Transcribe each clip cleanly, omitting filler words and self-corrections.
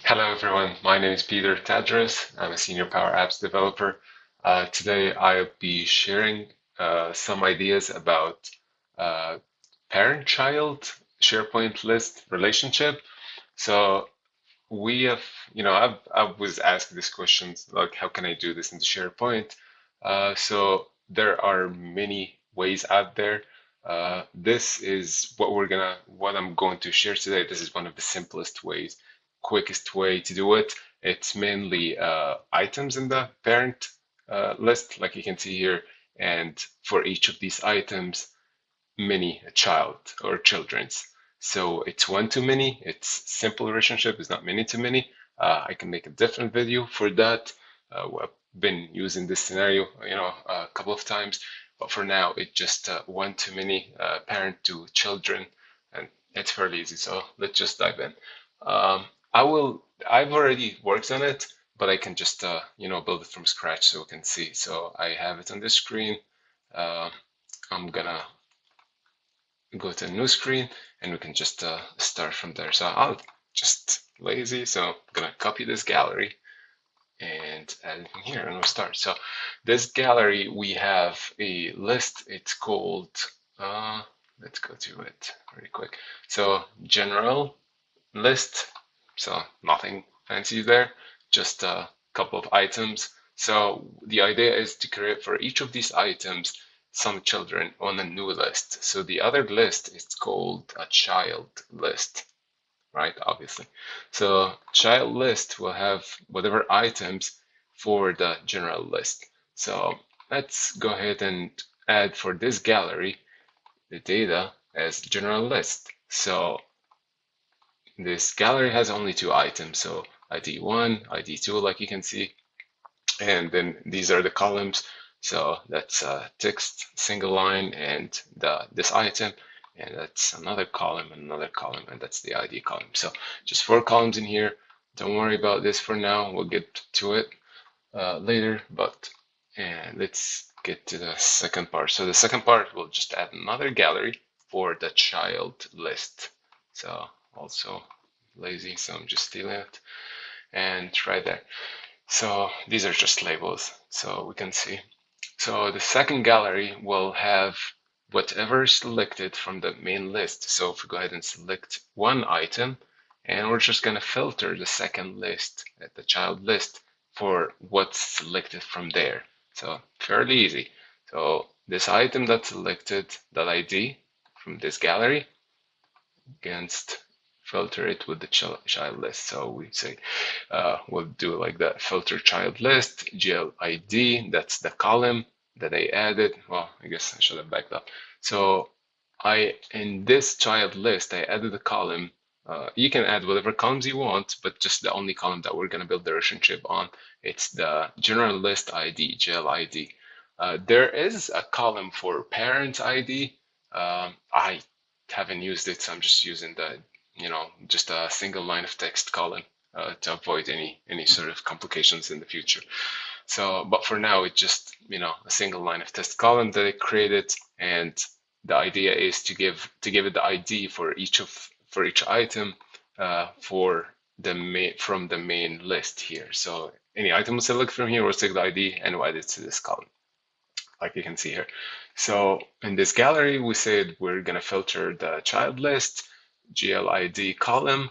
Hello everyone, my name is Peter Tadros. I'm a senior Power Apps developer. Today I'll be sharing some ideas about uh, parent-child SharePoint list relationship. So we have, I was asked these questions like, how can I do this in the SharePoint? So there are many ways out there. This is what I'm going to share today. This is one of the simplest ways, quickest way to do it. It's mainly items in the parent list, like you can see here, and for each of these items, many a child or children's. So it's one to many. It's simple relationship. It's not many to many. I can make a different video for that. I've been using this scenario, a couple of times, but for now, it's just one to many, parent to children, and it's fairly easy. So let's just dive in. Um, I've already worked on it, but I can just, build it from scratch so we can see. So I have it on the screen. Uh, I'm gonna go to a new screen and we can just start from there. So I'll just lazy, so I'm gonna copy this gallery and add it in here and we'll start. So this gallery, we have a list. It's called, let's go to it very quick. So general list. So nothing fancy there, just a couple of items. So the idea is to create for each of these items some children on a new list. So the other list is called a child list, right? Obviously. So child list will have whatever items for the general list. So let's go ahead and add for this gallery the data as general list. So this gallery has only two items, so ID1, ID2, like you can see, and then these are the columns. So that's text, single line, and this item, and that's another column, and that's the ID column. So just four columns in here. Don't worry about this for now. We'll get to it later, but let's get to the second part. So the second part, we'll just add another gallery for the child list. So also lazy, so I'm just stealing it and right there. So these are just labels, so we can see. So the second gallery will have whatever is selected from the main list. So if we go ahead and select one item, and we're just going to filter the second list at the child list for what's selected from there. So fairly easy. So this item that's selected, that ID from this gallery, against filter it with the child list. So we say we'll do like that, filter child list, GL ID, that's the column that I added. Well, I guess I should have backed up. So in this child list, I added a column. You can add whatever columns you want, but just the only column that we're going to build the relationship on, it's the general list ID, GL ID. There is a column for parent ID. I haven't used it, so I'm just using the, just a single line of text column to avoid any sort of complications in the future. So, but for now, it's just, a single line of text column that I created, and the idea is to give it the ID for each item for from the main list here. So any item we select from here, we'll take the ID and we'll add it to this column, like you can see here. So in this gallery, we said we're going to filter the child list, GLID column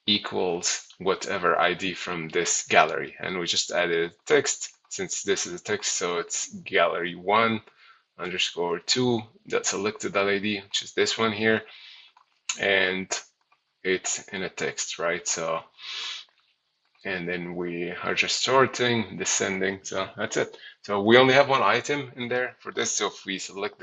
equals whatever ID from this gallery. And we just added text, since this is a text, so it's gallery 1 underscore 2 that selected that ID, which is this one here. And it's in a text, right? So, and then we are just sorting, descending. So that's it. So we only have one item in there for this. So if we select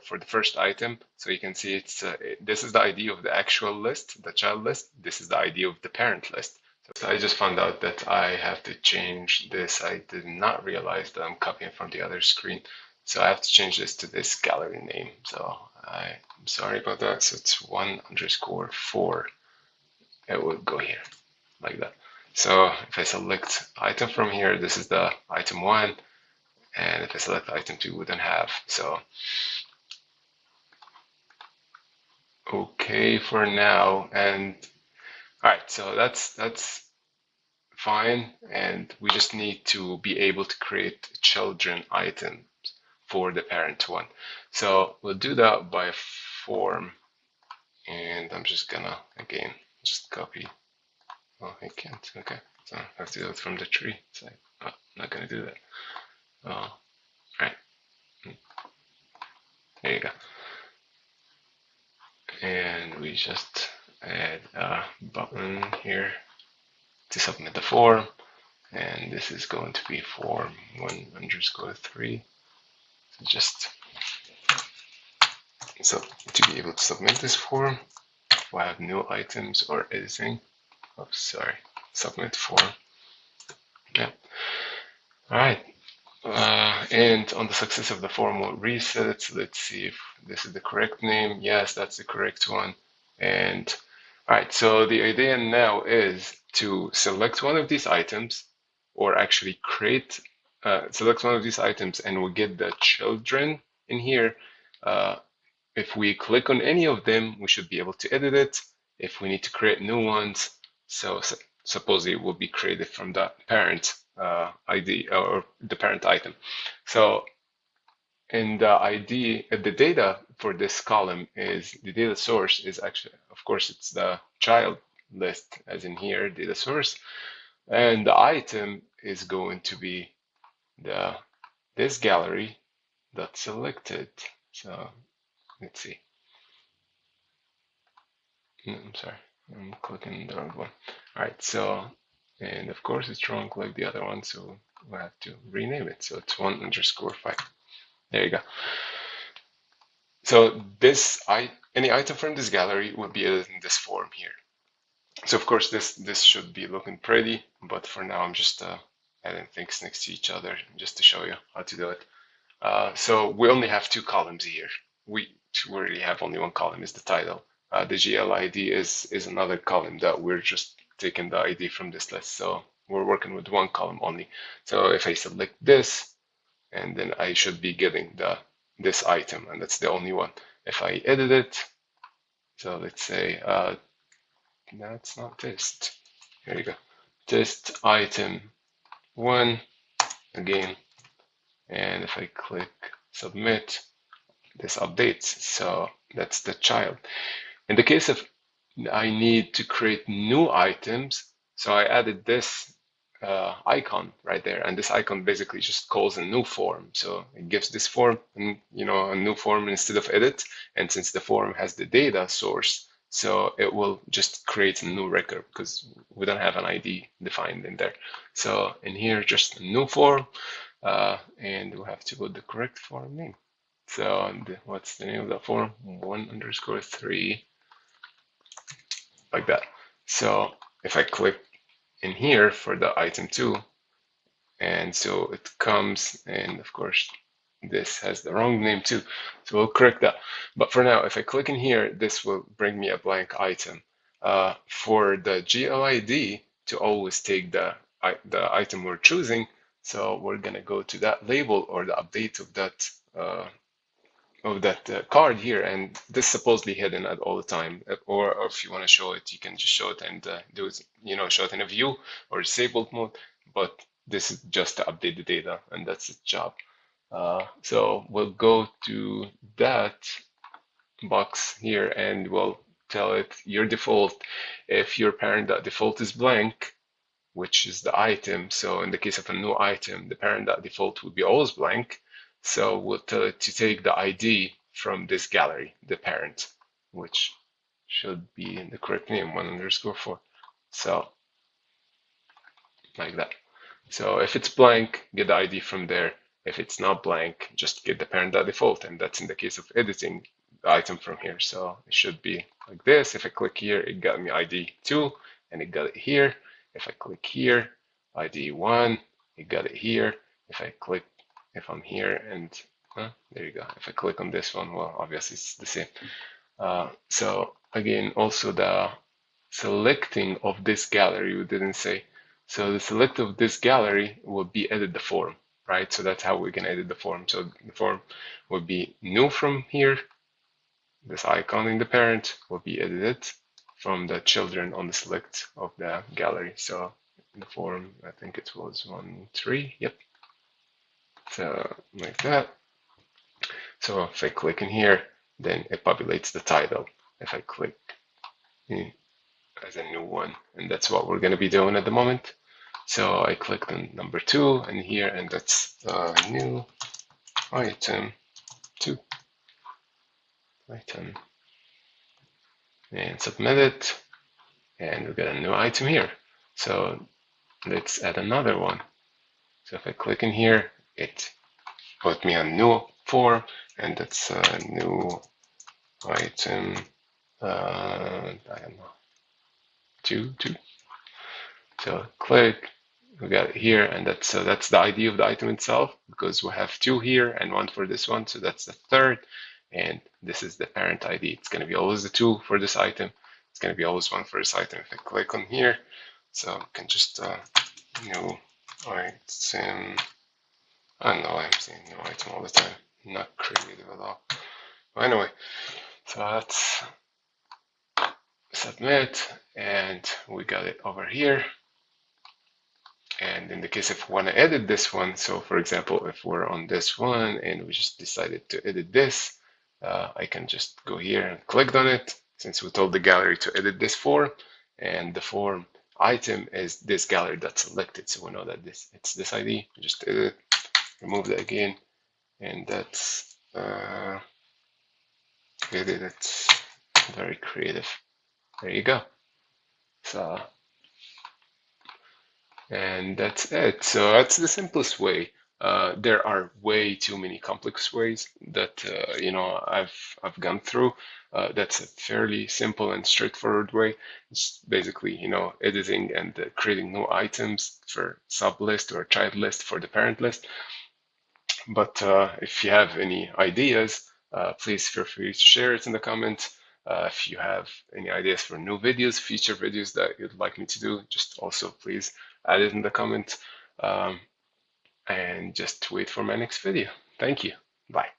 for the first item, so you can see it's this is the ID of the actual list, the child list. This is the ID of the parent list. So I just found out that I have to change this. I did not realize that I'm copying from the other screen. So I have to change this to this gallery name. So I'm sorry about that. So it's 1_4. It will go here like that. So if I select item from here, this is the item 1. And if I select item 2, we don't have. So, okay for now. And All right, so that's fine, and we just need to be able to create children items for the parent one. So we'll do that by form, and I'm just gonna again just copy. Oh, I can't. Okay, so I have to do it from the tree. So I'm not gonna do that. Oh, right. There you go. And we just add a button here to submit the form, and this is going to be form 1_3. So just so to be able to submit this form, we'll have new items or editing. Oh, sorry, submit form. Yeah. All right. And on the success of the form, we'll reset it. So let's see if this is the correct name. Yes, that's the correct one. And all right, so the idea now is to select one of these items, or actually select one of these items, and we'll get the children in here. If we click on any of them, we should be able to edit it. If we need to create new ones, so suppose it will be created from the parent ID or the parent item. So in the ID, the data for this column is the data source is actually, of course, it's the child list, as in here, data source, and the item is going to be this gallery that's selected. So let's see. I'm sorry, I'm clicking the wrong one. All right, so, and of course it's wrong like the other one, so we'll have to rename it. So it's 1_5. There you go. So any item from this gallery will be edited in this form here. So of course this should be looking pretty, but for now I'm just adding things next to each other just to show you how to do it. So we only have two columns here. We really have only one column, is the title. The GL ID is another column that we're just taking the ID from this list. So we're working with one column only. So if I select this, and then I should be getting this item, and that's the only one. If I edit it, so let's say that's not test. Here you go. Test item 1 again, and if I click submit, this updates. So that's the child. In the case of I need to create new items, so I added this icon right there, and this icon basically just calls a new form. So it gives this form, a new form instead of edit. And since the form has the data source, so it will just create a new record because we don't have an ID defined in there. So in here, just a new form, and we'll have to put the correct form name. So what's the name of the form? 1_3, like that. So if I click in here for the item 2, and so it comes, and of course this has the wrong name too, so we'll correct that. But for now, if I click in here, this will bring me a blank item. For the GLID to always take the item we're choosing, so we're gonna go to that label or the update of that card here, and this is supposedly hidden at all the time. Or if you want to show it, you can just show it and do it, show it in a view or disabled mode. But this is just to update the data, and that's its job. So we'll go to that box here, and we'll tell it your default. If your parent.default is blank, which is the item. So in the case of a new item, the parent.default would be always blank. So we'll tell it to take the ID from this gallery, the parent, which should be in the correct name, 1_4. So like that. So if it's blank, get the ID from there. If it's not blank, just get the parent.default, and that's in the case of editing the item from here. So it should be like this. If I click here, it got me ID 2, and it got it here. If I click here, ID 1, it got it here. If I'm here and, there you go. If I click on this one, well, obviously it's the same. So again, also the selecting of this gallery, we didn't say. So the select of this gallery will be edit the form, right? So that's how we can edit the form. So the form will be new from here. This icon in the parent will be edited. from the children on the select of the gallery. So in the form, I think it was 1, 3. Yep. So like that. So if I click in here, then it populates the title. If I click as a new one, and that's what we're going to be doing at the moment. So I clicked on number 2 and here, and that's the new item 2 item, and submit it, and we got a new item here. So let's add another one. So if I click in here, it put me on new form, and that's a new item. I don't know, 2. So click, we got it here, and that's the ID of the item itself, because we have 2 here and 1 for this one, so that's the third, and this is the parent ID. It's going to be always the 2 for this item. It's going to be always 1 for this item. If I click on here, so I can just new item. I know I'm saying new item all the time, not creative at all. But anyway, so let's submit, and we got it over here. And in the case if we want to edit this one, so for example, if we're on this one and we just decided to edit this, I can just go here and click on it, since we told the gallery to edit this form, and the form item is this gallery that's selected, so we know that it's this ID. Just edit, remove that again, and that's edit. It's very creative. There you go. So. And that's it. So that's the simplest way. There are way too many complex ways that I've gone through. That's a fairly simple and straightforward way. It's basically editing and creating new items for sub list or child list for the parent list. But if you have any ideas, please feel free to share it in the comments. If you have any ideas for new videos, future videos that you'd like me to do, just also please add it in the comments, and just wait for my next video. Thank you. Bye.